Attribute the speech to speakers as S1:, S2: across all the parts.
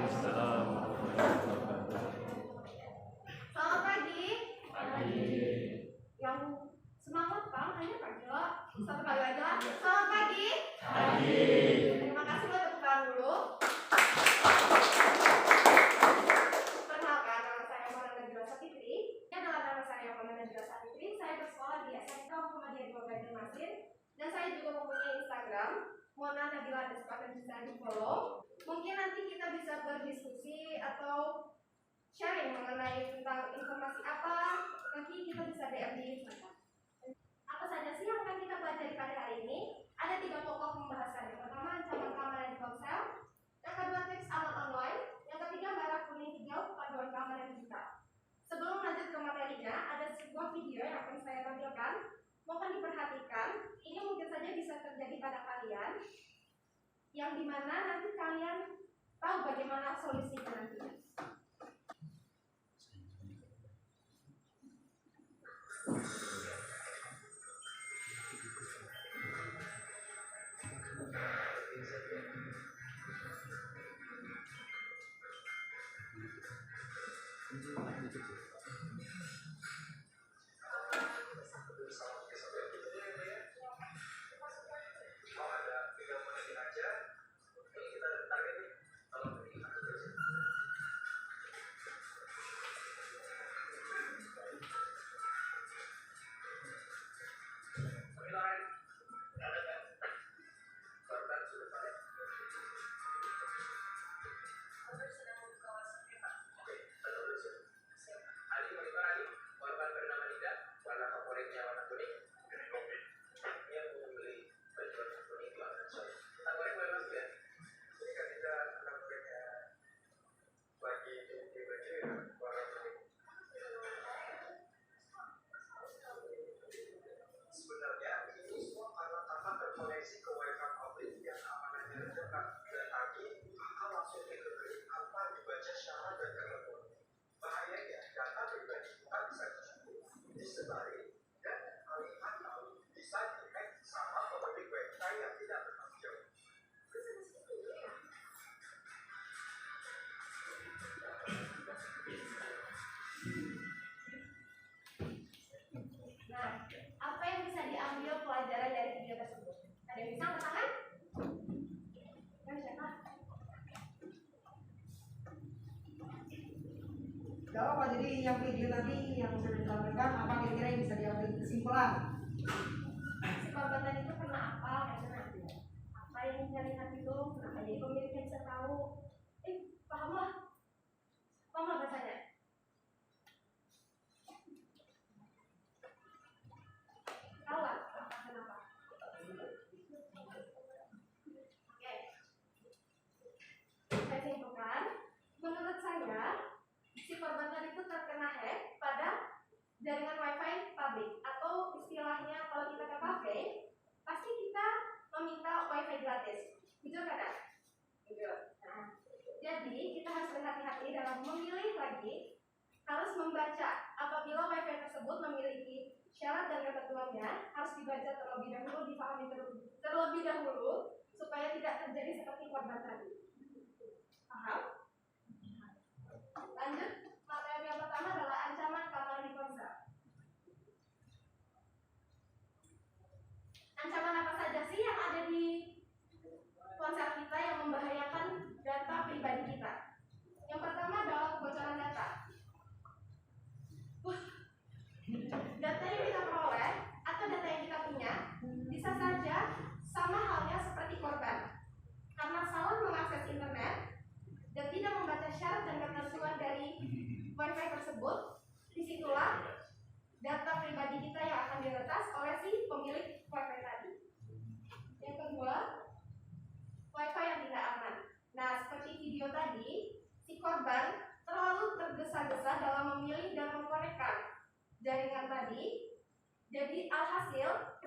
S1: Selamat pagi. Yang semangat Pak, hanya pagi loh. Satu kali aja. Selamat pagi. Terima kasih buat tepuk tangan dulu. Perkenalkan, nama saya Mona Najwa Sapitri. Ini adalah nama saya Mona Najwa Sapitri. Saya bersekolah di SMK Muhammadiyah 2 Banjarmasin dan saya juga mempunyai Instagram Mona Najwa dan bisa di follow. Mungkin nanti kita bisa berdiskusi atau sharing mengenai tentang informasi apa, nanti kita bisa DM di Instagram. Apa saja sih yang akan kita pelajari pada hari ini? Ada 3 pokok pembahasan. Yang pertama, ancaman keamanan di ponsel. Yang kedua, tips alat online. Yang ketiga, merah kuning hijau paduan keamanan digital. Sebelum lanjut ke materinya, ada sebuah video yang akan saya tampilkan. Mohon diperhatikan, ini mungkin saja bisa terjadi pada kalian, yang dimana nanti kalian tahu bagaimana solusinya nantinya. Nah, apa yang bisa diambil pelajaran dari video tersebut? Ada yang bisa angkat tangan? Siapa?
S2: Gak apa, jadi yang video tadi yang sudah ditampilkan apa kira-kira yang bisa diambil kesimpulan?
S1: Si korban tadi itu kena apa? Apa yang dilihat itu? Kenapa jadi pemiliknya bisa tahu? Paham lah bahasanya. Tahu lah kenapa? Oke. Saya simpulkan, menurut saya si korban tadi itu terkena hack pada jaringan wifi pabrik, atau istilahnya kalau kita ke kafe pasti kita meminta wifi gratis, jujur kan? Jujur. Nah, jadi kita harus berhati-hati dalam memilih lagi, harus membaca apabila wifi tersebut memiliki syarat dan ketentuannya, harus dibaca terlebih dahulu, dipahami terlebih dahulu supaya tidak terjadi seperti korban tadi. Paham? Lanjut, materi yang pertama adalah ancaman keamanan di ponsel. Ancaman apa saja sih yang ada di ponsel kita yang membahayakan data pribadi kita? Yang pertama adalah kebocoran data. Data yang kita peroleh atau data yang kita punya bisa saja sama halnya seperti korban, karena salah mengakses internet dan tidak membaca syarat dan ketentuan dari wifi tersebut. Disitulah data pribadi kita yang akan diretas oleh si pemilik wifi tadi. Yang kedua, wifi yang tidak aman. Nah, seperti video tadi, si korban terlalu tergesa-gesa dalam memilih dan mengkonekkan jaringan tadi. Jadi alhasil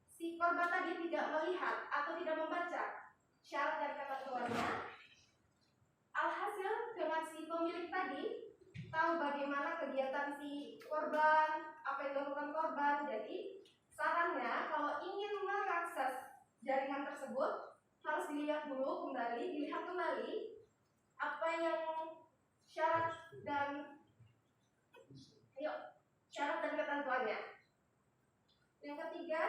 S1: si korban tadi tidak melihat atau tidak membaca syarat dan ketentuannya. Alhasil dengan si pemilik tadi tahu bagaimana kegiatan si korban, apa yang dilakukan korban. Jadi sarannya kalau ingin mengakses jaringan tersebut harus dilihat dulu kembali, dilihat kembali apa yang syarat dan ketentuannya. Yang ketiga,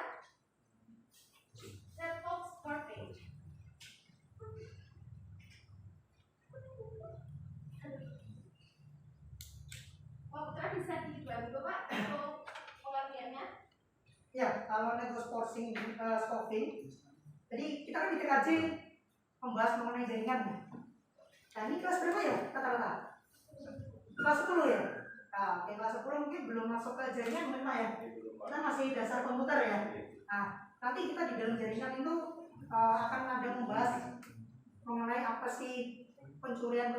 S1: network supporting. Dokter bisa dibantu Pak untuk pengertiannya?
S2: Ya, kalau network scoping, jadi kita kan di TKJ membahas mengenai jaringan. Nah ini kelas berapa ya kata-kata? Kelas 10 ya? Nah, kelas 10 mungkin belum masuk ke jaringan mungkin Pak ya? Kita masih dasar komputer ya? Nah, nanti kita di dalam jaringan itu akan ada membahas mengenai apa sih pencurian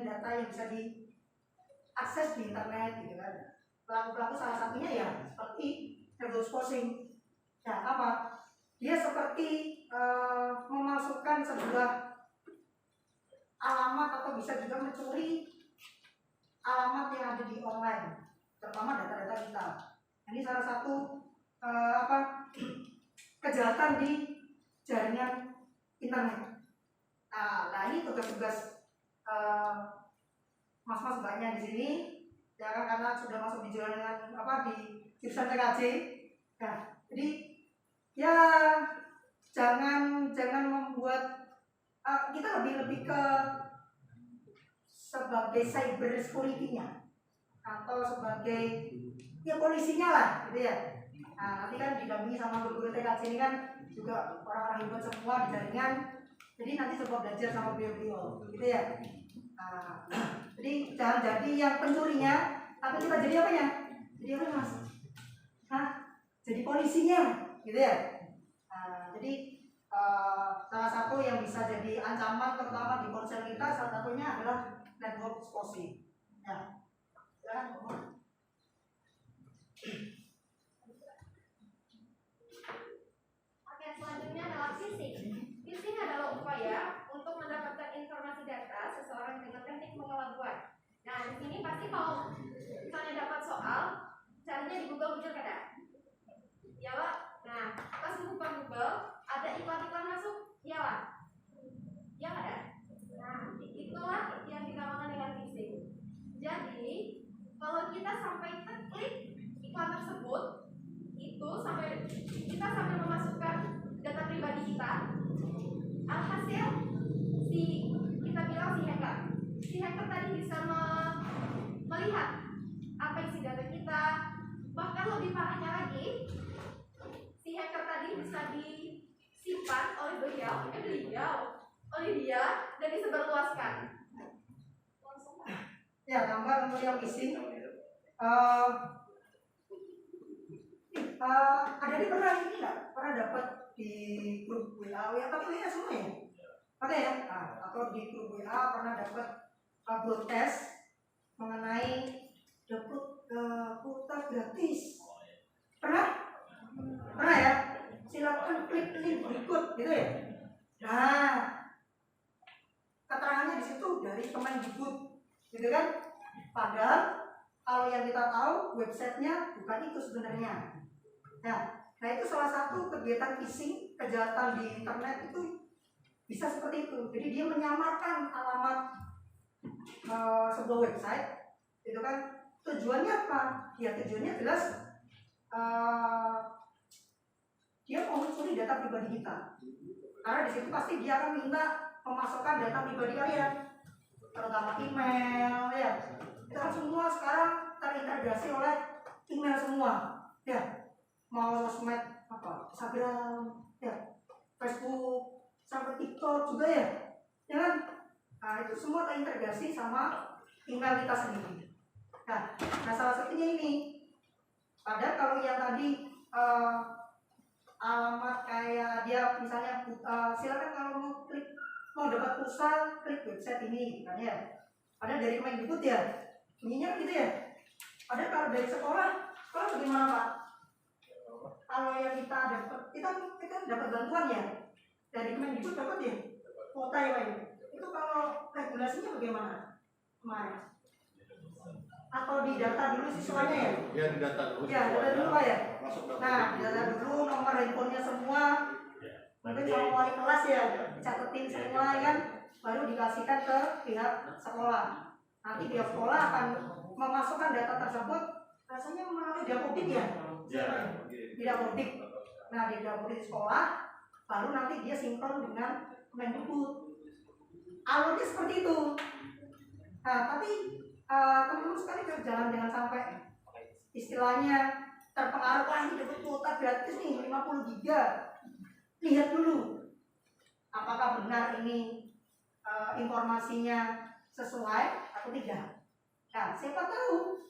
S2: data yang bisa diakses di internet gitu kan. Pelaku-pelaku salah satunya ya seperti network spoofing. Ya apa? Dia seperti memasukkan sebuah alamat atau bisa juga mencuri alamat yang ada di online, terutama data-data kita. Ini salah satu kejahatan di jaringan internet. Nah ini tugas-tugas mas-mas banyak di sini, ya kan, karena sudah masuk di jaringan di jurusan TKJ. Nah, jadi ya jangan membuat kita lebih ke sebagai cyber security-nya atau sebagai ya polisinya lah gitu ya. Nah, nanti kan didampingi sama guru TKJ ini kan juga orang-orang hebat semua di jaringan. Jadi nanti coba belajar sama beliau-beliau gitu ya. Nah, jadi jangan jadi yang pencurinya, tapi kita jadi apanya? Jadi apa Mas? Jadi polisinya gitu ya. Nah, jadi salah satu yang bisa jadi ancaman terutama di ponsel kita salah satunya adalah network spoofing. Ya.
S1: Oke, selanjutnya adalah phishing. Phishing adalah upaya untuk mendapatkan informasi data seseorang dengan teknik pengelabuan. Nah, di sini pasti kalau misalnya dapat soal, caranya di Google muncul kada? Ya Pak. Nah, pas buka Google ada iklan-iklan masuk, ya Pak. Ya ada. Nah, itulah yang dinamakan dengan phishing. Jadi, kalau kita sampai klik iklan tersebut, itu kita sampai memasukkan data pribadi kita, alhasil kita bilang si hacker tadi bisa melihat apa isi data kita. Bahkan lebih parahnya lagi, si hacker tadi bisa disimpan oleh dia dan disebarluaskan.
S2: Ya, tambah untuk yang phishing. Ada di pernah ini nggak? Pernah dapat di grup WA tapi WA semua ya? Ada ya? Atau di grup WA pernah dapat broadcast mengenai dapat kuota gratis. Pernah? Pernah ya? Silakan klik link berikut gitu ya. Nah, keterangannya di situ dari Kemendikbud, gitu kan? Padahal kalau yang kita tahu websitenya bukan itu sebenarnya. Nah itu salah satu kegiatan phishing, kejahatan di internet itu bisa seperti itu. Jadi dia menyamarkan alamat sebuah website, itu kan tujuannya apa? Ya tujuannya jelas dia mau mencuri data pribadi kita. Karena di situ pasti dia akan minta memasukkan data pribadi kalian, terutama email ya. Itu kan semua sekarang terintegrasi oleh email semua ya. Mau sosmed Instagram ya, Facebook sampai TikTok juga ya kan. Nah itu semua terintegrasi sama email kita sendiri. Nah salah satunya ini. Padahal kalau yang tadi alamat kayak dia misalnya silakan kalau mau dapat pulsa klik website ini kan ya. Padahal dari Kemendikbud ya bunyinya gitu ya. Padahal kalau dari sekolah bagaimana Pak? Kalau yang kita dapat, kita dapat bantuan ya dari Kemendikbud, dapat ya kuota ya Pak. Itu kalau regulasinya bagaimana kemarin? Atau di data dulu siswanya ya?
S3: Ya di data dulu.
S2: Ya data dulu Pak ya.
S3: Masuk data.
S2: Nah di data dulu nomor handphonenya semua. mungkin sama wali kelas ya, catetin semua kan, baru dikasihkan ke pihak sekolah. Nanti pihak sekolah akan memasukkan data tersebut, rasanya melalui dapodik ya, di dapodik. Nah di dapodik sekolah, baru nanti dia sinkron dengan Kemendikbud. Alurnya seperti itu. Nah tapi teman-teman sekali jangan sampai istilahnya terpengaruh, wah ini dapat kuota gratis nih 50 giga. Lihat dulu apakah benar ini informasinya sesuai atau tidak. Nah siapa tahu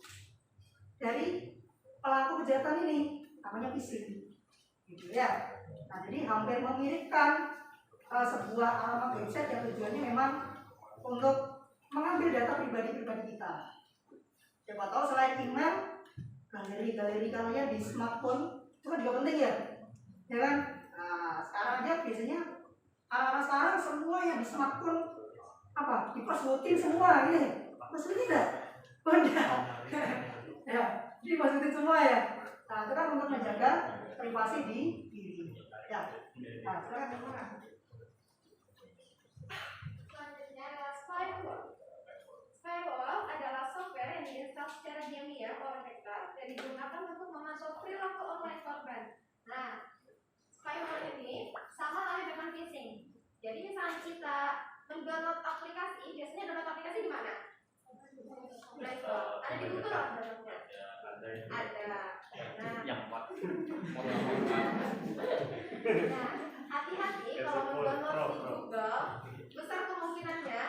S2: dari pelaku kejahatan ini namanya phishing gitu ya. Nah jadi hampir memiripkan sebuah alamat website yang tujuannya memang untuk mengambil data pribadi kita. Siapa tahu selain email, galeri kalian di smartphone itu kan juga penting ya kan? Nah sekarang aja biasanya anak-anak sekarang semua yang di smartphone apa dipasswordin semua ini, maksudnya tidak? Benda ya, dimasukin semua ya. Nah itu kan untuk menjaga privasi di diri ya. Nah sekarang gimana?
S1: Selanjutnya adalah spyware. Spyware adalah software yang diinstal secara diam-diam oleh hacker dan digunakan untuk memantau perilaku online korban. Nah, spyware ini sama halnya dengan phishing. Jadi misalnya kita mendownload aplikasi, biasanya download aplikasi di mana? Play Store. Ada di Google lah downloadnya. Ada. Nah, hati-hati kalau mendownload di Google, besar kemungkinannya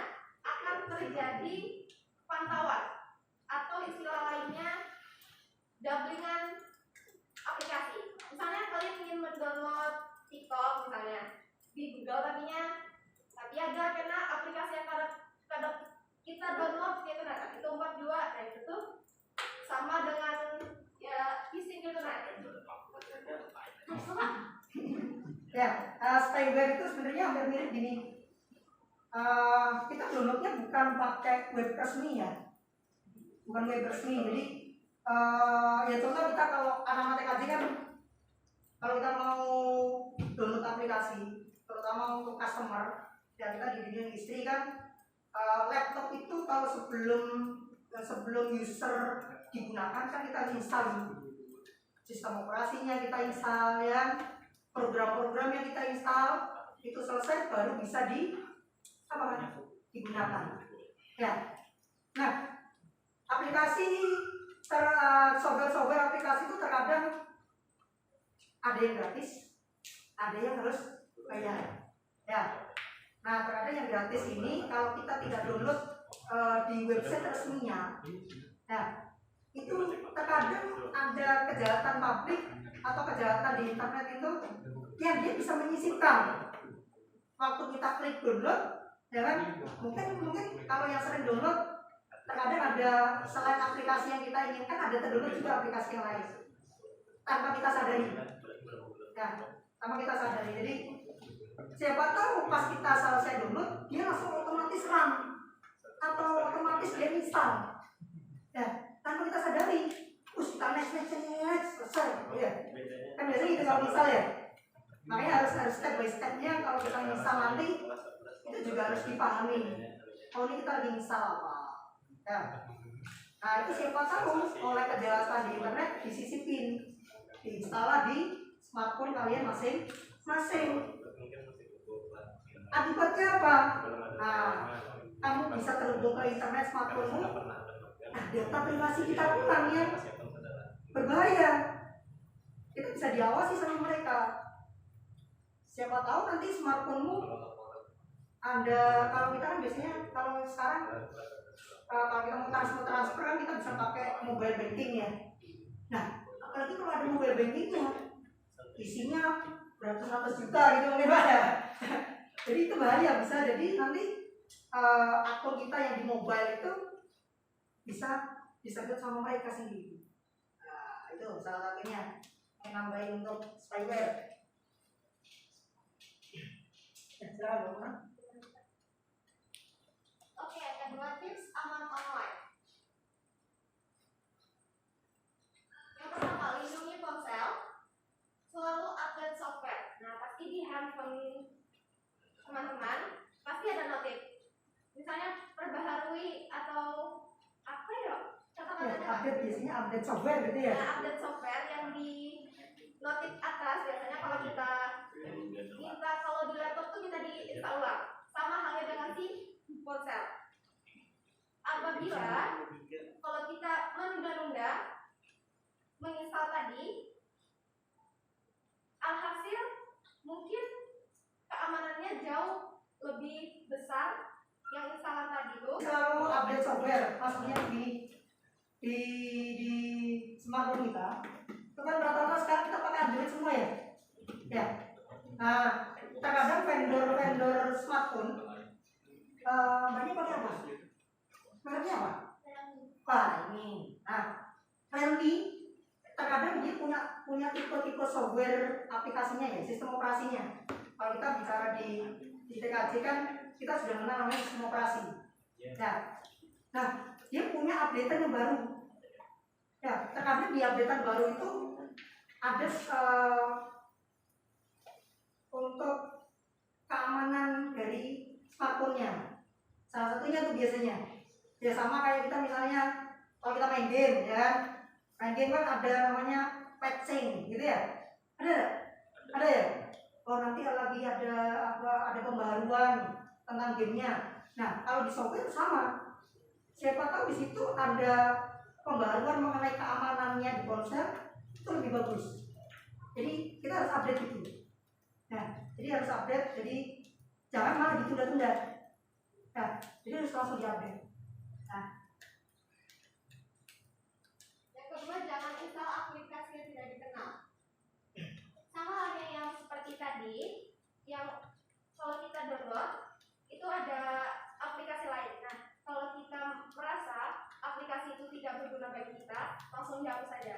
S1: akan terjadi pantauan atau istilah lainnya doublingan aplikasi. Misalnya kalian ingin mendownload TikTok misalnya di Google tapi ada kena aplikasi yang kada kita download gitu nah itu 42. Nah itu tuh sama dengan ya phishing gitu nah.
S2: Ya, spyware itu sebenarnya hampir mirip gini. Kita downloadnya bukan pakai web resmi ya, bukan web resmi. Jadi ya contoh kita kalau anak-anak TKJ kan, kalau kita mau download aplikasi, terutama untuk customer, ya kita di dunia industri kan, laptop itu kalau sebelum user digunakan kan kita install sistem operasinya, kita install ya, program-program yang kita install itu selesai baru bisa digunakan. Ya. Nah, aplikasi software aplikasi itu terkadang ada yang gratis, ada yang harus bayar. Ya. Nah, terkadang yang gratis ini kalau kita tidak download di website resminya, nah itu terkadang ada kejahatan publik atau kejahatan di internet itu yang dia bisa menyisipkan waktu kita klik download, ya kan? Mungkin kalau yang sering download terkadang ada selain aplikasi yang kita inginkan ada terdownload juga aplikasi yang lain tanpa kita sadari. Ya, tanpa kita sadari. Jadi siapa tahu pas kita selesai download dia langsung otomatis run atau otomatis dia install. Ya, tanpa kita sadari. Kita next selesai. Ya. Kan biasanya gitu kalau install ya. Makanya harus step by stepnya kalau kita install nanti itu juga harus dipahami. Oh ini kita lagi install apa? Ya. Nah itu siapa tahu oleh kejahatan di internet disisipin, diinstal di smartphone kalian masing-masing. Akibatnya apa? Nah, kamu bisa terhubung ke internet smartphone-mu. Nah, data privasi kita pulang ya, berbahaya. Itu bisa diawasi sama mereka. Siapa tahu nanti smartphone-mu ada, kalau kita kan biasanya kalau sekarang kalau kita mau transfer kan kita bisa pakai mobile banking ya. Nah, apalagi kalau ada mobile bankingnya, isinya beratus-ratus juta gitu mungkin ada. Jadi itu bahaya, bisa jadi nanti akun kita yang di mobile itu bisa disebut sama mereka sendiri. Nah, itu salah satunya yang nambahin untuk spyware.
S1: Oke, kedua tips aman online. Yang pertama, lindungi ponsel, selalu update software. Nah, pasti di handphone
S2: update software gitu ya.
S1: Nah, update software yang di notif atas biasanya kalau kita kalau di laptop tuh kita diinstal ulang. Sama halnya dengan si ponsel. Apabila kalau kita menunda-nunda menginstal tadi, alhasil mungkin keamanannya jauh lebih besar yang instalan tadi tuh.
S2: Selalu update software, maksudnya di smartphone kita, itu kan rata-rata sekarang kita pakai Android semua ya. Ya. Nah, terkadang vendor smartphone banyak pakai apa? Mereknya apa? Wah ini. Nah, Realme terkadang dia punya tipe-tipe software aplikasinya ya, sistem operasinya. Kalau kita bicara di TKJ kan kita sudah mengenal namanya sistem operasi. Nah, dia punya updatean yang baru. Ya, terkadang di updatean baru itu ada untuk keamanan dari smartphone-nya. Salah satunya tuh biasanya ya sama kayak kita misalnya kalau kita main game ya, main game kan ada namanya patching gitu ya. Ada ya. Kalau nanti lagi ada pembaruan tentang gamenya. Nah, kalau di software sama. Siapa tahu di situ ada pembaruan mengenai keamanannya di ponsel itu lebih bagus. Jadi kita harus update itu. Nah, jadi harus update. Jadi jangan malah ditunda-tunda. Nah, jadi harus langsung diupdate. Nah,
S1: yang kedua, jangan install aplikasi yang tidak dikenal. Sama halnya yang seperti tadi, yang kalau kita download itu ada aplikasi lain. Nah, kalau kita merasa aplikasi itu tidak berguna bagi kita, langsung dihapus saja.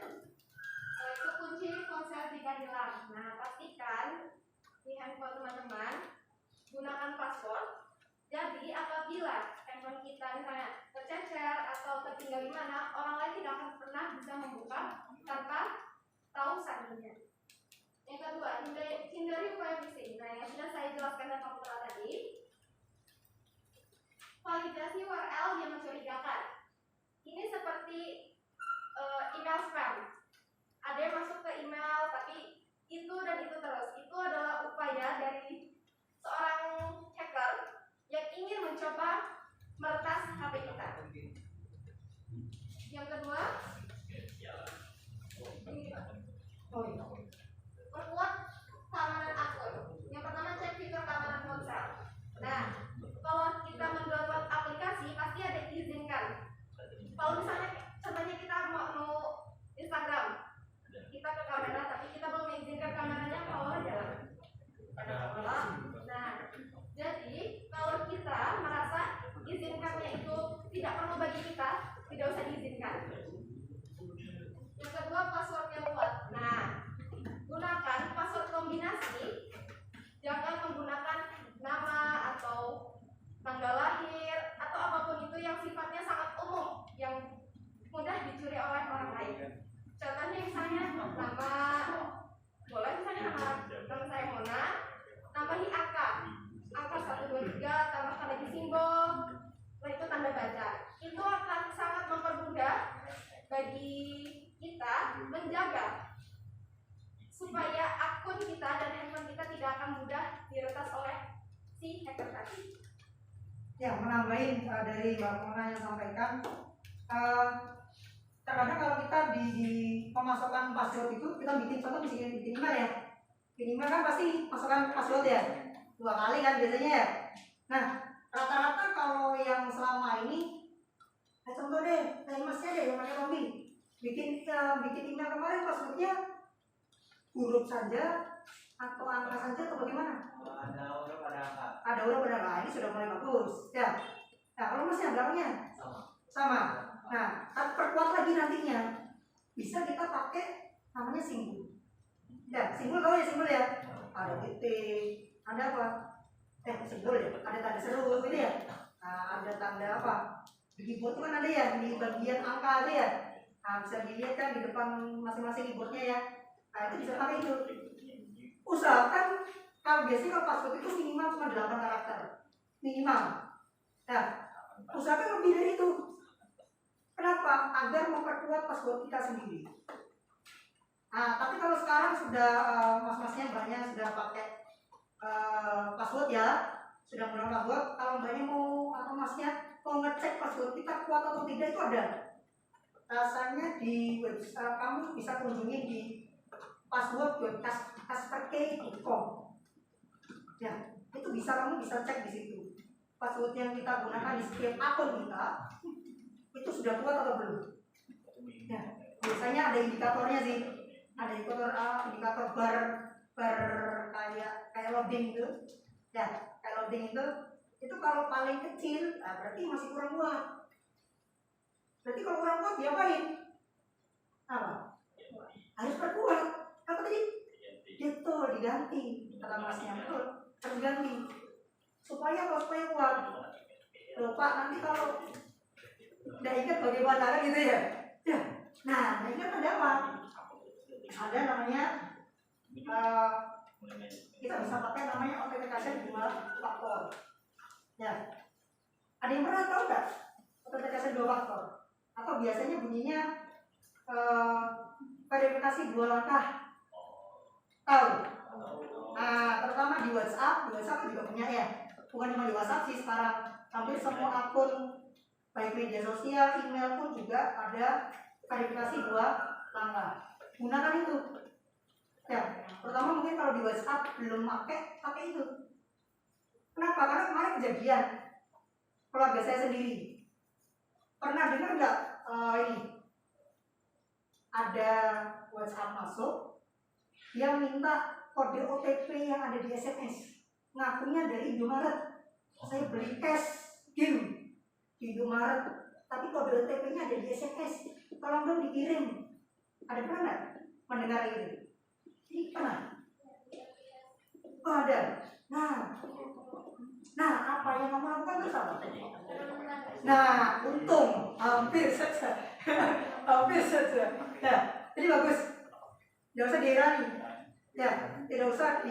S1: Itu kunci ponsel jika hilang. Nah, pastikan di handphone teman-teman gunakan password. Jadi apabila handphone kita misalnya tercecer atau tertinggal di mana, orang lain tidak akan pernah bisa membuka tanpa tahu sandinya. Yang kedua, hindari upaya phishing. Nah, yang sudah saya jelaskan dan fakta tadi. Validasi URL yang mencurigakan. Ini seperti email spam. Ada yang masuk ke email tapi itu dan itu terus. Itu adalah upaya dari seorang hacker yang ingin mencoba meretas HP kita. Yang kedua, perkuat keamanan akun. Yang pertama, cek fitur keamanan ponsel. Nah, kalau kita mendownload aplikasi pasti ada izinkan. Kalau misalnya contohnya kita mau Instagram, kita ke kamera tapi kita belum mengizinkan kameranya kalau jalan. Nah, jadi kalau kita merasa izinkannya itu tidak perlu bagi kita, tidak usah diizinkan. Yang kedua, password yang kuat. Nah, gunakan password kombinasi. Jangan menggunakan nama atau tanggal lahir atau apapun itu yang sifatnya sangat umum, yang mudah dicuri oleh orang lain. Contohnya misalnya nama, boleh misalnya nama saya Mona, tambahi angka 123, tambahkan lagi simbol, lalu itu tanda baca. Itu akan sangat mempermudah bagi kita menjaga supaya akun kita dan handphone kita tidak akan mudah diretas oleh si hacker tadi.
S2: Ya, menambahin dari Mbak Mona yang sampaikan, terkadang kalau kita di memasukkan password itu kita bikin contoh bikin email ya. Bikin email kan pasti masukkan password ya 2 kali kan biasanya ya. Nah, rata-rata kalau yang selama ini, contoh deh, masnya deh yang pakai Tommy, bikin email kemarin passwordnya huruf saja atau angka saja atau bagaimana?
S3: Ada huruf ada angka.
S2: Ada huruf ada angka, ini sudah mulai bagus ya. Nah, kalau masnya belakangnya sama. Nah, perkuat lagi nantinya bisa kita pakai namanya simbol. Ya, simbol tahu ya simbol ya. Ada titik, ada apa? Simbol ya. Ada tanda seru gitu ya. Nah, ada tanda apa? Di keyboard itu kan ada ya di bagian angka ada ya. Nah, bisa dilihat kan di depan masing-masing keyboardnya ya. Nah, itu bisa pakai itu. Usahakan kalau biasanya kalau password itu minimal cuma 8 karakter minimal. Nah, usahakan lebih dari itu. Kenapa? Agar memperkuat password kita sendiri. Nah, tapi kalau sekarang sudah mas-masnya banyak sudah pakai password ya, sudah menggunakan password. Kalau mbaknya mau atau masnya mau ngecek password kita kuat atau tidak itu ada. Rasanya di website kamu bisa kunjungi di password.kasperkey.com. Ya, itu bisa kamu bisa cek di situ. Password yang kita gunakan di setiap akun kita itu sudah kuat atau belum? Ya, biasanya ada indikatornya sih. Ada indikator bar kayak loading itu. Ya, kayak loading itu kalau paling kecil, nah berarti masih kurang kuat. Berarti kalau kurang kuat diapain? Apa? Harus perkuat. Apa tadi? Itu diganti. Kata masnya betul. Harus ganti. Supaya kuat. Loh Pak, nanti kalau nggak ingat bagaimana gitu ya? Ya. Nah, ingat ada apa? Ada namanya kita bisa pakai namanya authentication 2 faktor. Ya. Ada yang pernah tahu nggak authentication 2 faktor? Atau biasanya bunyinya verifikasi 2 langkah? Tahu? Nah, terutama di WhatsApp juga punya ya. Bukan cuma di WhatsApp sih sekarang, hampir semua akun baik media sosial, email pun juga ada verifikasi 2 langkah. Gunakan itu. Ya, pertama mungkin kalau di WhatsApp belum pakai itu. Kenapa? Karena kemarin kejadian keluarga saya sendiri. Pernah dengar nggak ini? Ada WhatsApp masuk, dia minta kode OTP yang ada di SMS. Ngakunya dari Indomaret. Saya beli cash game di Indomaret, tapi kode OTP-nya ada di SMS. Tolong dong dikirim. Ada pernah nggak mendengar itu? Ini pernah? Oh ada. Nah apa yang kamu lakukan terus apa? Nah untung hampir saja. Ya, jadi bagus. Tidak usah diirani. Ya, tidak usah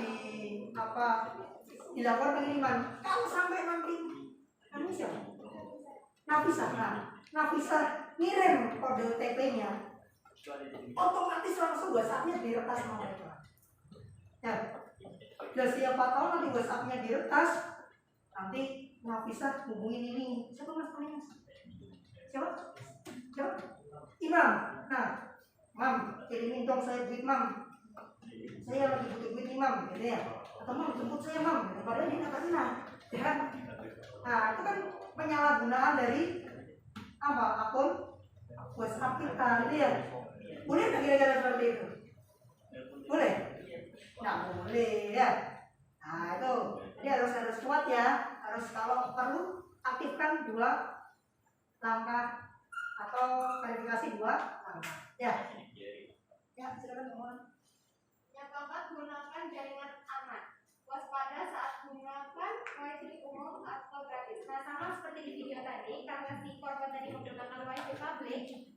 S2: dilakukan pengiriman. Kalau sampai nanti Nafisa ngirim kode OTP-nya, otomatis langsung WhatsApp-nya diretas sama mereka. Ya, dan siapa tahu nanti WhatsApp-nya diretas, nanti Nafisa hubungin ini. Siapa mas namanya? Siapa? Imam. Nah, Mam, kirimin dong saya duit Mam. Saya lagi butuh duit Imam, gitu ya. Atau Mam jemput saya Mam, padahal dia nggak kenal. Ya. Nah, itu kan penyalahgunaan dari akun WhatsApp kita, gitu ya. Boleh nggak kira-kira seperti itu? Boleh? Nggak boleh ya. Nah itu, jadi harus kuat ya. Harus kalau perlu aktifkan 2 langkah atau verifikasi 2 langkah. Ya. Ya silakan teman.
S1: Yang keempat, gunakan jaringan aman. Waspada saat gunakan wifi umum atau gratis. Nah, sama seperti di video tadi, karena si korban tadi menggunakan wifi publik,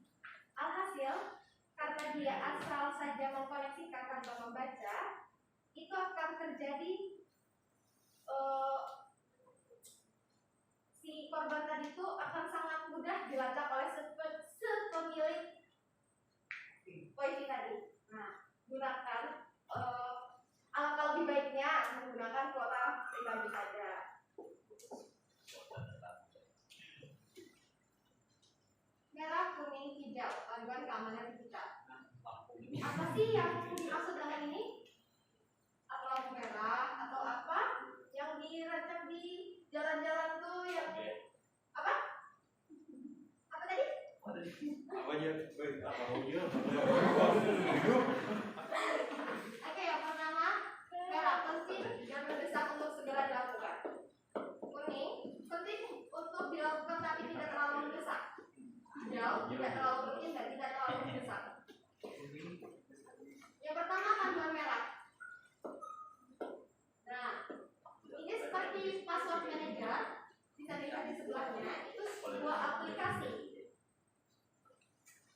S1: alhasil karena dia asal saja mengkoneksikan tanpa membaca, itu akan terjadi si korban tadi itu akan sangat mudah dilacak oleh sepemilik wifi tadi. Nah, gunakan alangkah lebih baiknya menggunakan kuota pribadi saja. Merah, kuning, hijau, panduan keamanan digital. Apa sih yang dimaksud dengan ini? Atau lampu merah atau apa? Yang dirancang di jalan-jalan tuh yang apa? Apa tadi? Oke, yang pertama merah, penting dan mendesak untuk segera dilakukan. Kuning, penting untuk dilakukan tapi tidak terlalu mendesak. Hijau, tidak terlalu penting dan tidak terlalu mendesak. Yang pertama panduan merah. Nah, ini seperti password manager, bisa dilihat di sebelahnya. Itu sebuah aplikasi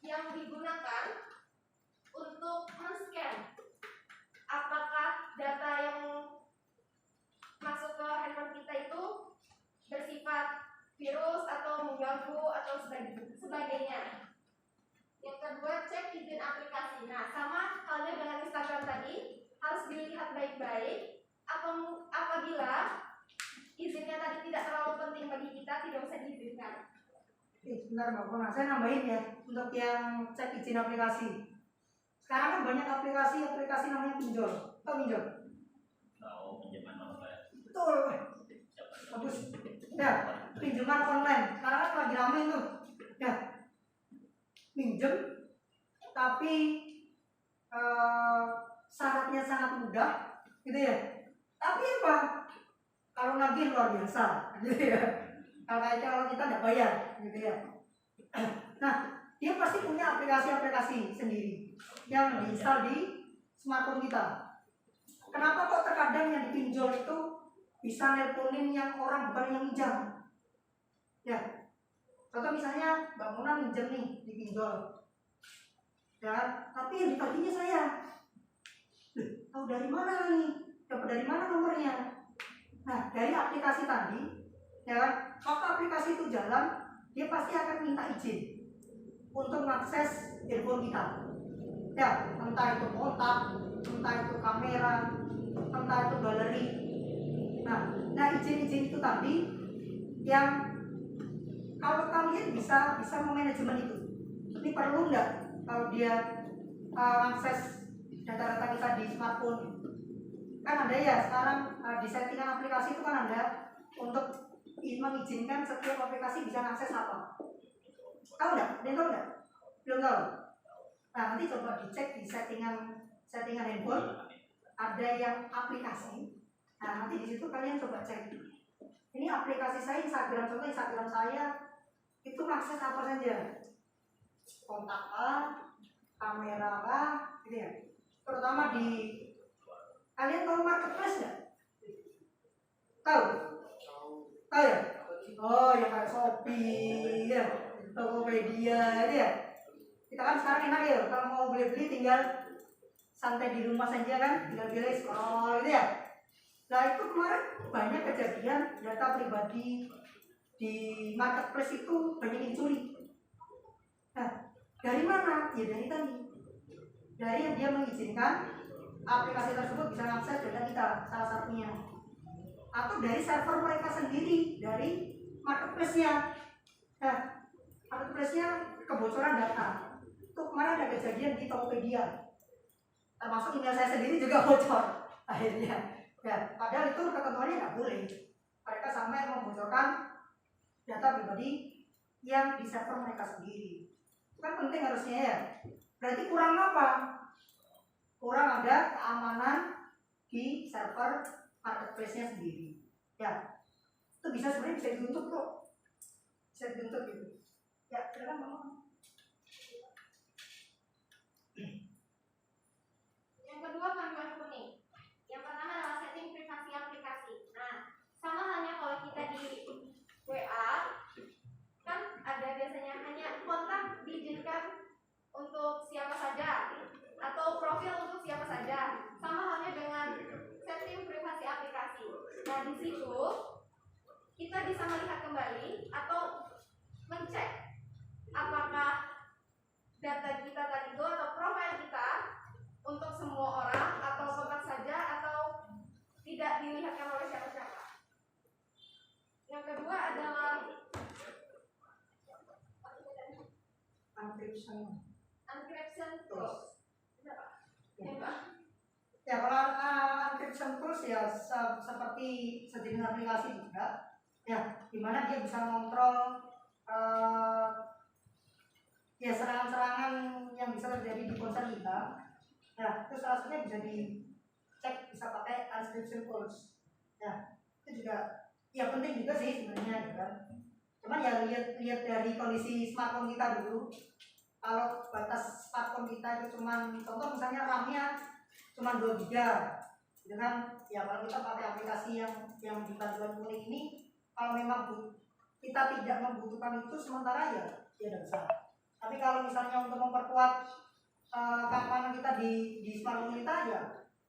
S1: yang digunakan untuk men-scan apakah data yang masuk ke handphone kita itu bersifat virus atau mengganggu atau sebagainya. sebagainya. Yang kedua, cek izin aplikasi. Nah, sama halnya dengan Instagram tadi, harus dilihat baik-baik. Apabila izinnya tadi tidak terlalu penting bagi kita, tidak usah diizinkan.
S2: Sebentar Mbak Mona, saya nambahin ya untuk yang cek izin aplikasi. Sekarang kan banyak aplikasi namanya pinjol. Tahu pinjol?
S3: Tahu pinjaman online.
S2: Betul. Bagus. Ya, pinjaman online. Sekarang kan lagi ramai tuh. Ya, pinjem, tapi syaratnya sangat mudah, gitu ya. Tapi apa? Kalau nagih luar biasa, gitu ya. Kalau kita tidak bayar, gitu ya. Nah, dia pasti punya aplikasi-aplikasi sendiri yang diinstal di smartphone kita. Kenapa kok terkadang yang dipinjol itu bisa nelponin yang orang bukan yang minjam? Ya, contoh misalnya Mbak Mona minjem nih dipinjol, ya, tapi yang ditaginya saya. Tahu dari mana nih? Dapat dari mana nomornya? Nah, dari aplikasi tadi, ya kan? Waktu aplikasi itu jalan, dia pasti akan minta izin untuk mengakses handphone kita. Ya, entah itu kontak, entah itu kamera, entah itu galeri. Nah izin-izin itu tadi yang kalau kalian bisa memanajemen itu. Ini perlu nggak kalau dia akses data-data kita di smartphone? Kan ada ya sekarang di settingan aplikasi itu kan ada untuk mengizinkan setiap aplikasi bisa mengakses apa. Tahu nggak? Ada yang tahu nggak? Belum tahu. Nah, nanti coba dicek di settingan handphone. Ada yang aplikasi. Nah, nanti di situ kalian coba cek. Ini aplikasi saya Instagram, contoh Instagram saya itu mengakses apa saja. Kontak kamera gitu ya. Terutama di kalian tahu marketplace nggak? Tahu? Tahu ya? Oh, yang kayak Shopee, ya, Tokopedia, gitu ya. Kita kan sekarang enak ya, kalau mau beli-beli tinggal santai di rumah saja kan, tinggal pilih scroll, gitu ya. Nah itu kemarin banyak kejadian data pribadi di marketplace itu banyak yang dicuri. Nah, dari mana? Ya dari tadi. Dari yang dia mengizinkan aplikasi tersebut bisa mengakses data kita, salah satunya. Atau dari server mereka sendiri, dari marketplace-nya. Nah, marketplace-nya kebocoran data. Itu kemarin ada kejadian di Tokopedia. Termasuk email saya sendiri juga bocor akhirnya. Ya, padahal itu ketentuannya nggak boleh. Mereka sampai membocorkan data pribadi yang di server mereka sendiri. Itu kan penting harusnya ya. Berarti kurang apa? Kurang ada keamanan di server marketplace-nya sendiri. Ya, itu sebenarnya bisa ditutup kok. Bisa ditutup gitu. Ya, silakan Mama.
S1: Yang kedua gambar kuning. Yang pertama adalah setting privasi aplikasi. Nah, sama halnya kalau kita di WA, kan ada biasanya hanya kontak diizinkan untuk siapa saja atau profil untuk siapa saja. Sama halnya dengan setting privasi aplikasi. Nah, di situ kita bisa melihat kembali atau mencek apakah data kita tadi itu atau profil kita untuk semua orang atau kontak saja atau tidak dilihatkan oleh siapa-siapa. Yang kedua adalah encryption tools.
S2: Ya, kalau encryption tools ya seperti sejenis aplikasi juga, ya, dimana dia bisa mengontrol ya serangan-serangan yang bisa terjadi di ponsel kita. Ya, itu salah satunya bisa dicek, bisa pakai encryption tools. Ya, itu juga ya penting juga sih sebenarnya, gitu kan. Cuman ya lihat dari kondisi smartphone kita dulu. Kalau batas smartphone kita itu cuman, contoh misalnya RAM-nya cuma 2 GB, gitu kan. Ya kalau kita pakai aplikasi yang di bantuan kuning ini, kalau memang kita tidak membutuhkan itu sementara ya tidak usah. Tapi kalau misalnya untuk memperkuat keamanan kita di smartphone kita ya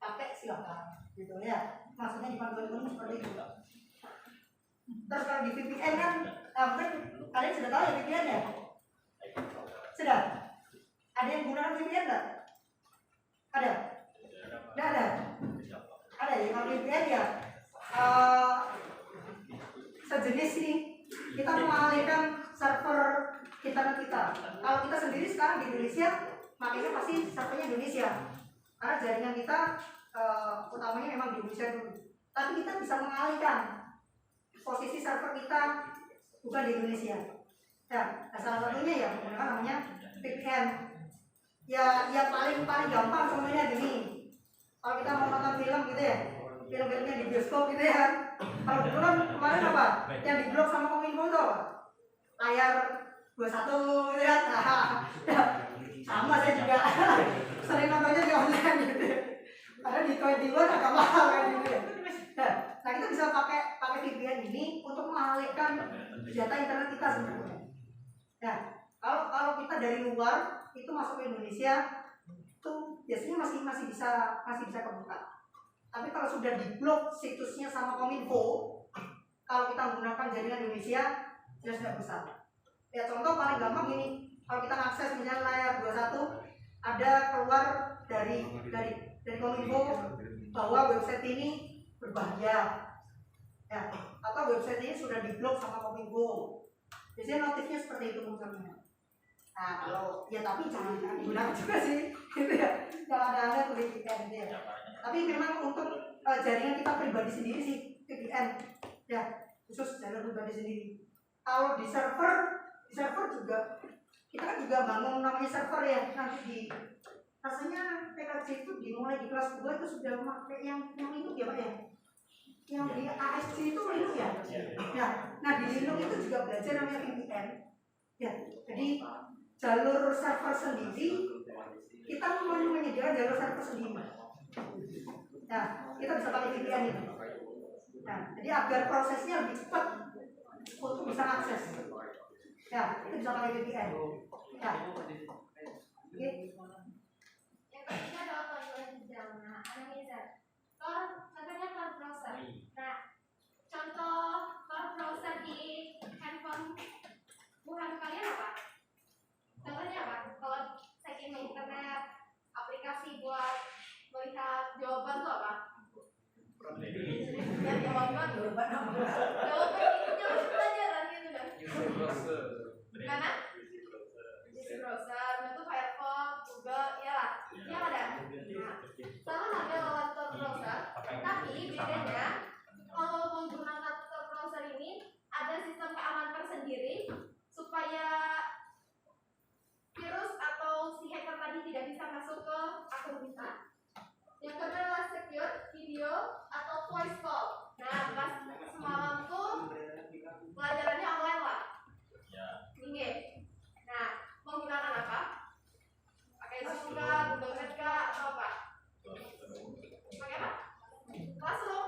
S2: pakai silakan, gitu ya. Maksudnya di bantuan kuning seperti itu. Terus kalau di VPN kan, mungkin kalian sudah tahu ya VPN ya. Sudah? Ada yang gunakan VPN nggak? Ada? Nggak ada? Ada ya, kalau VPN ya sejenis ini. Kita mengalihkan server internet kita. Kalau kita sendiri sekarang di Indonesia, makanya pasti servernya Indonesia. Karena jaringan kita utamanya memang di Indonesia dulu. Tapi kita bisa mengalihkan posisi server kita bukan di Indonesia. Nah, salah satunya ya menggunakan namanya VPN. Ya paling gampang sebenarnya gini. Kalau kita mau nonton film gitu ya, film-filmnya di bioskop gitu ya. Kalau dulu kan kemarin apa? Yang di blok sama Kominfo itu apa? Layar 21 gitu ya. Sama saya juga sering nontonnya di online gitu. Karena di 21 agak mahal kan gitu ya. Nah kita bisa pakai VPN ini untuk mengalihkan data internet kita sebenarnya. Nah kalau kita dari luar itu masuk ke Indonesia itu biasanya masih bisa kebuka. Tapi kalau sudah diblok situsnya sama Kominfo, kalau kita menggunakan jaringan Indonesia jelas nggak bisa. Ya contoh paling gampang ini, kalau kita akses misalnya layar 21 ada keluar dari Kominfo bahwa website ini berbahaya. Ya, atau website ini sudah diblok sama Kominfo. Biasanya notifnya seperti itu munculnya. Nah, kalau ya tapi jangan digunakan juga sih, gitu ya. Kalau ada VPN gitu ya. Tapi memang untuk jaringan kita pribadi sendiri sih VPN, ya khusus jaringan pribadi sendiri. Kalau di server juga kita kan juga bangun namanya server ya. Nanti di rasanya PKJ itu dimulai di kelas 2 itu sudah pakai yang itu ya Pak ya. Yang di ASC itu Linux ya. Nah di Linux itu juga belajar namanya VPN. Ya, jadi jalur server sendiri kita menyediakan jalur server sendiri. Nah, kita bisa pakai VPN itu. Nah, jadi agar prosesnya lebih cepat untuk bisa akses. Ya, itu bisa pakai VPN. Ya. Oke.
S1: Yang ketiga adalah panggilan digital. Nah, analisa. Contohnya Tor browser. Nah, contoh Tor browser di handphone bukan kalian apa? Contohnya apa? Kalau saya ingin internet, aplikasi buat melihat jawaban itu apa? Ya jawaban itu jawaban pelajaran gitu kan? Mana? Browser, itu Firefox, Google, ya lah, yang ada. Nah, sama halnya lewat Tor browser, tapi bedanya kalau menggunakan Tor browser ini ada sistem keamanan tersendiri supaya virus atau si hacker tadi tidak bisa masuk ke akun kita. Yang kedua adalah secure video atau voice call. Nah, pas semalam tuh pelajarannya online lah. Ini. Nah, menggunakan apa? Pakai Zoom kah, Google Meet kah, atau apa? Pakai apa? Classroom.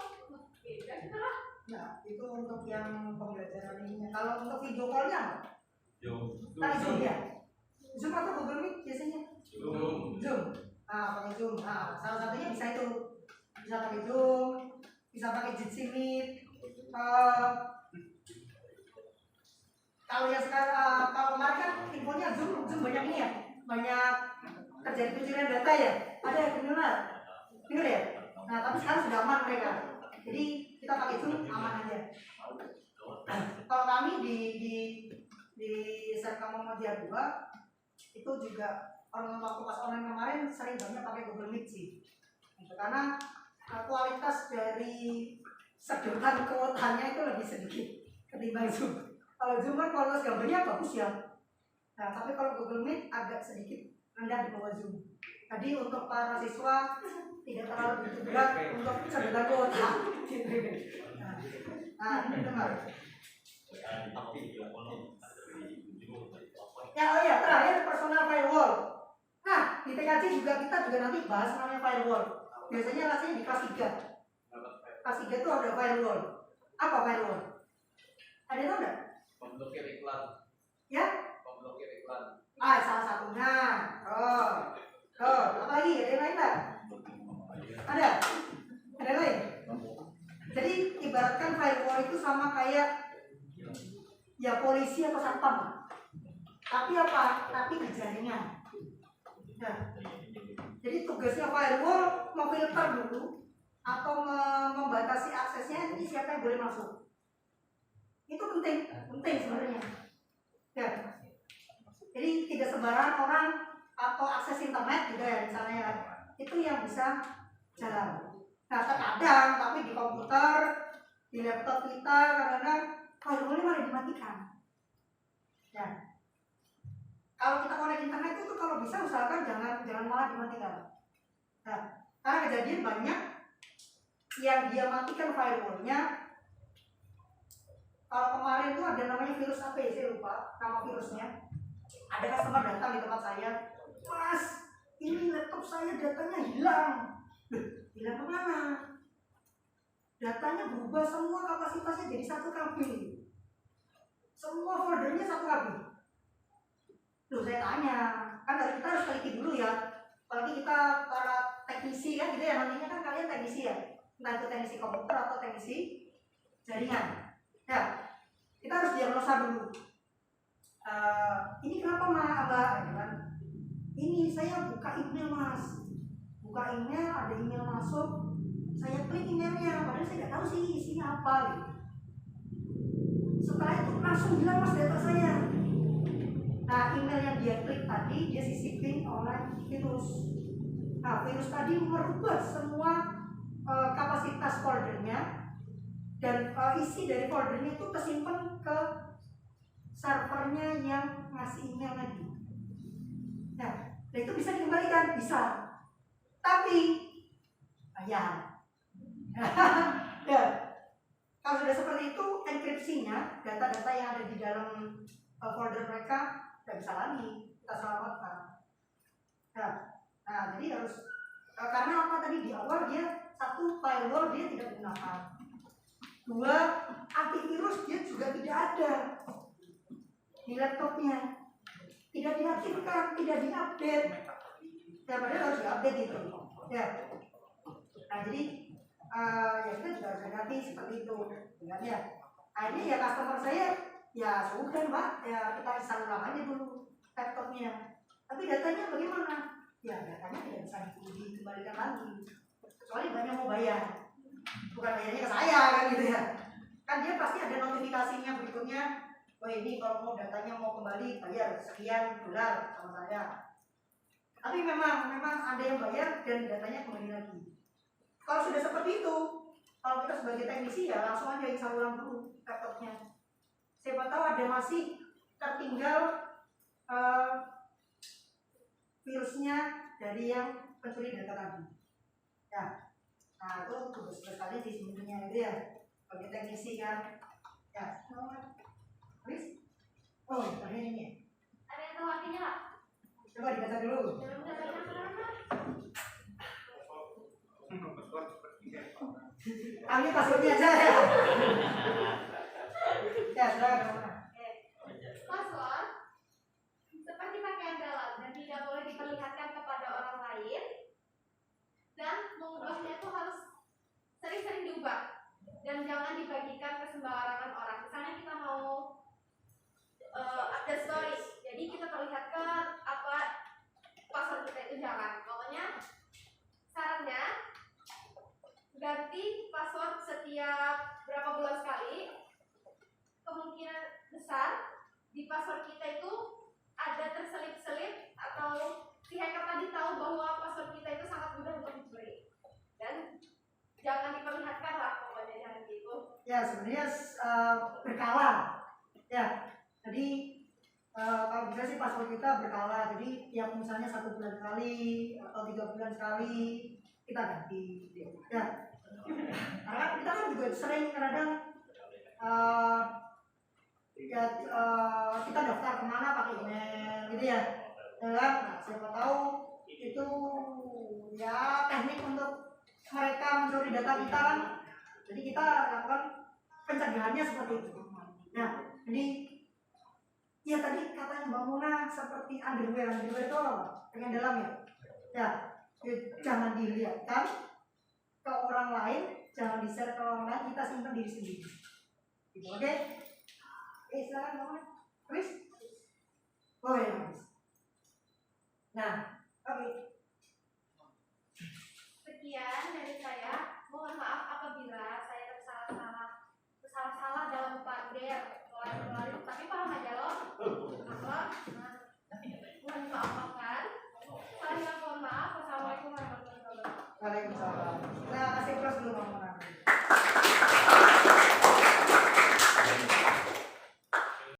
S1: Beda gitu lah.
S2: Nah, itu untuk yang pembelajaran ini. Kalau untuk video call-nya apa? Zoom ya. Zoom atau Google Meet biasanya? Zoom. Pakai Zoom. Salah satunya bisa itu. Bisa pakai Zoom, bisa pakai Jitsi Meet. Kalau yang sekarang, kalau kemarin kan infonya Zoom banyak ini ya, banyak terjadi pencurian data ya. Ada yang benar ya. Nah, tapi sekarang sudah aman mereka. Jadi kita pakai Zoom aman aja. Kalau kami di Serka Muhammadiyah 2 itu juga waktu pas online kemarin sering banyak pakai Google Meet sih. Karena kualitas dari sedotan kuotanya itu lebih sedikit ketimbang Zoom. Kalau Zoom kan kualitas gambarnya bagus ya. Nah, tapi kalau Google Meet agak sedikit rendah di bawah Zoom. Jadi untuk para siswa tidak terlalu begitu berat untuk sedotan kuota. Nah, ini benar. Ya, terakhir personal firewall. Nah, di TKJ kita juga nanti bahas namanya firewall. Biasanya rasanya di kelas 3. Kelas 3 itu ada firewall. Apa firewall? Ada yang tahu nggak?
S4: Pemblokir iklan.
S2: Ya?
S4: Pemblokir iklan.
S2: Salah satunya. Apa lagi? Ada yang lain nggak? Ada yang lain? Jadi ibaratkan firewall itu sama kayak ya polisi atau satpam. Tapi apa? Tapi di jaringan. Nah, jadi tugasnya firewall memfilter dulu atau membatasi aksesnya, ini siapa yang boleh masuk. Itu penting sebenarnya. Ya. Jadi tidak sembarang orang atau akses internet gitu ya misalnya ya, itu yang bisa jalan. Nah terkadang tapi di komputer, di laptop kita kadang-kadang firewallnya malah dimatikan. Ya. Kalau kita connect internet itu kalau bisa usahakan jangan malah dimatikan. Nah, karena kejadian banyak yang dia matikan firewallnya. Kalau kemarin tuh ada namanya virus apa ya, saya lupa nama virusnya. Ada customer datang di tempat saya, Mas, ini laptop saya datanya hilang. Hilang kemana? Datanya berubah semua, kapasitasnya jadi 1 KB. Semua foldernya 1 KB. Loh saya tanya, kan kita harus teliti dulu ya. Apalagi kita para teknisi kan gitu ya, nantinya kan kalian teknisi ya. Entah itu teknisi komputer atau teknisi jaringan. Ya, kita harus diagnosa dulu. Ini kenapa Mbak? Ini saya buka email Mas. Buka email, ada email masuk. Saya klik emailnya, padahal saya nggak tahu sih isinya apa. Gitu. Setelah itu langsung hilang Mas data saya. Nah, email yang dia klik tadi dia sisipin oleh virus. Nah, virus tadi merubah semua kapasitas foldernya dan isi dari foldernya itu tersimpan ke servernya yang ngasih email tadi. Nah, itu bisa dikembalikan, bisa. Tapi bayar. Ya. Kalau sudah seperti itu, enkripsinya, data-data yang ada di dalam folder mereka tidak bisa lagi kita selamatkan. Nah, jadi harus karena apa tadi di awal dia 1 firewall dia tidak gunakan, 2 antivirus dia juga tidak ada di laptopnya, tidak diaktifkan, tidak diupdate. Ya padahal harus diupdate itu. Ya. Nah jadi ya kita juga harus hati seperti itu, ya. Akhirnya ya customer saya ya sudah Mbak, ya kita install ulang aja dulu laptopnya. Tapi datanya bagaimana? Ya datanya tidak bisa dikembalikan lagi. Kecuali banyak mau bayar. Bukan bayarnya ke saya kan gitu ya. Kan dia pasti ada notifikasinya berikutnya. Oh ini kalau mau datanya mau kembali bayar sekian dolar sama saya. Tapi memang ada yang bayar dan datanya kembali lagi. Kalau sudah seperti itu, kalau kita sebagai teknisi ya langsung aja install ulang dulu laptopnya. Siapa tahu ada masih tertinggal virusnya dari yang pencuri data tadi. Ya, nah itu tugas kalian sih sebenarnya itu ya sebagai teknisi kan. Ya, Chris? Oh, ini.
S1: Ada yang tahu artinya nggak?
S2: Coba dibaca dulu. Kami passwordnya aja ya. Ya, silakan.
S1: Password seperti pakaian dalam dan tidak boleh diperlihatkan kepada orang lain dan mengubahnya itu harus sering-sering diubah dan jangan dibagikan ke sembarangan orang. Misalnya kita mau update story, jadi kita perlihatkan apa password kita itu jangan. Pokoknya sarannya ganti password setiap berapa bulan sekali. Kemungkinan besar di password kita itu ada terselip-selip atau si hacker tadi tahu bahwa password kita itu sangat mudah untuk dicuri dan jangan diperlihatkan lah, pokoknya jangan gitu.
S2: Ya sebenarnya berkala. Ya, jadi kalau bisa sih password kita berkala. Jadi tiap misalnya 1 bulan sekali atau 3 bulan sekali kita ganti. Ya, karena kita kan juga sering kadang kita daftar kemana pakai email gitu ya. Nah, siapa tahu itu ya teknik untuk mereka mencuri data kita kan. Jadi kita lakukan pencegahannya seperti itu. Nah, jadi ya tadi katanya Mbak Muna seperti underwear itu pengen dalam ya. Ya, jangan dilihatkan ke orang lain, jangan di-share ke orang lain, kita simpan diri sendiri. Gitu, oke? Silakan Mbak Muna. Chris? Oh ya, Mas. Nah,
S1: Oke.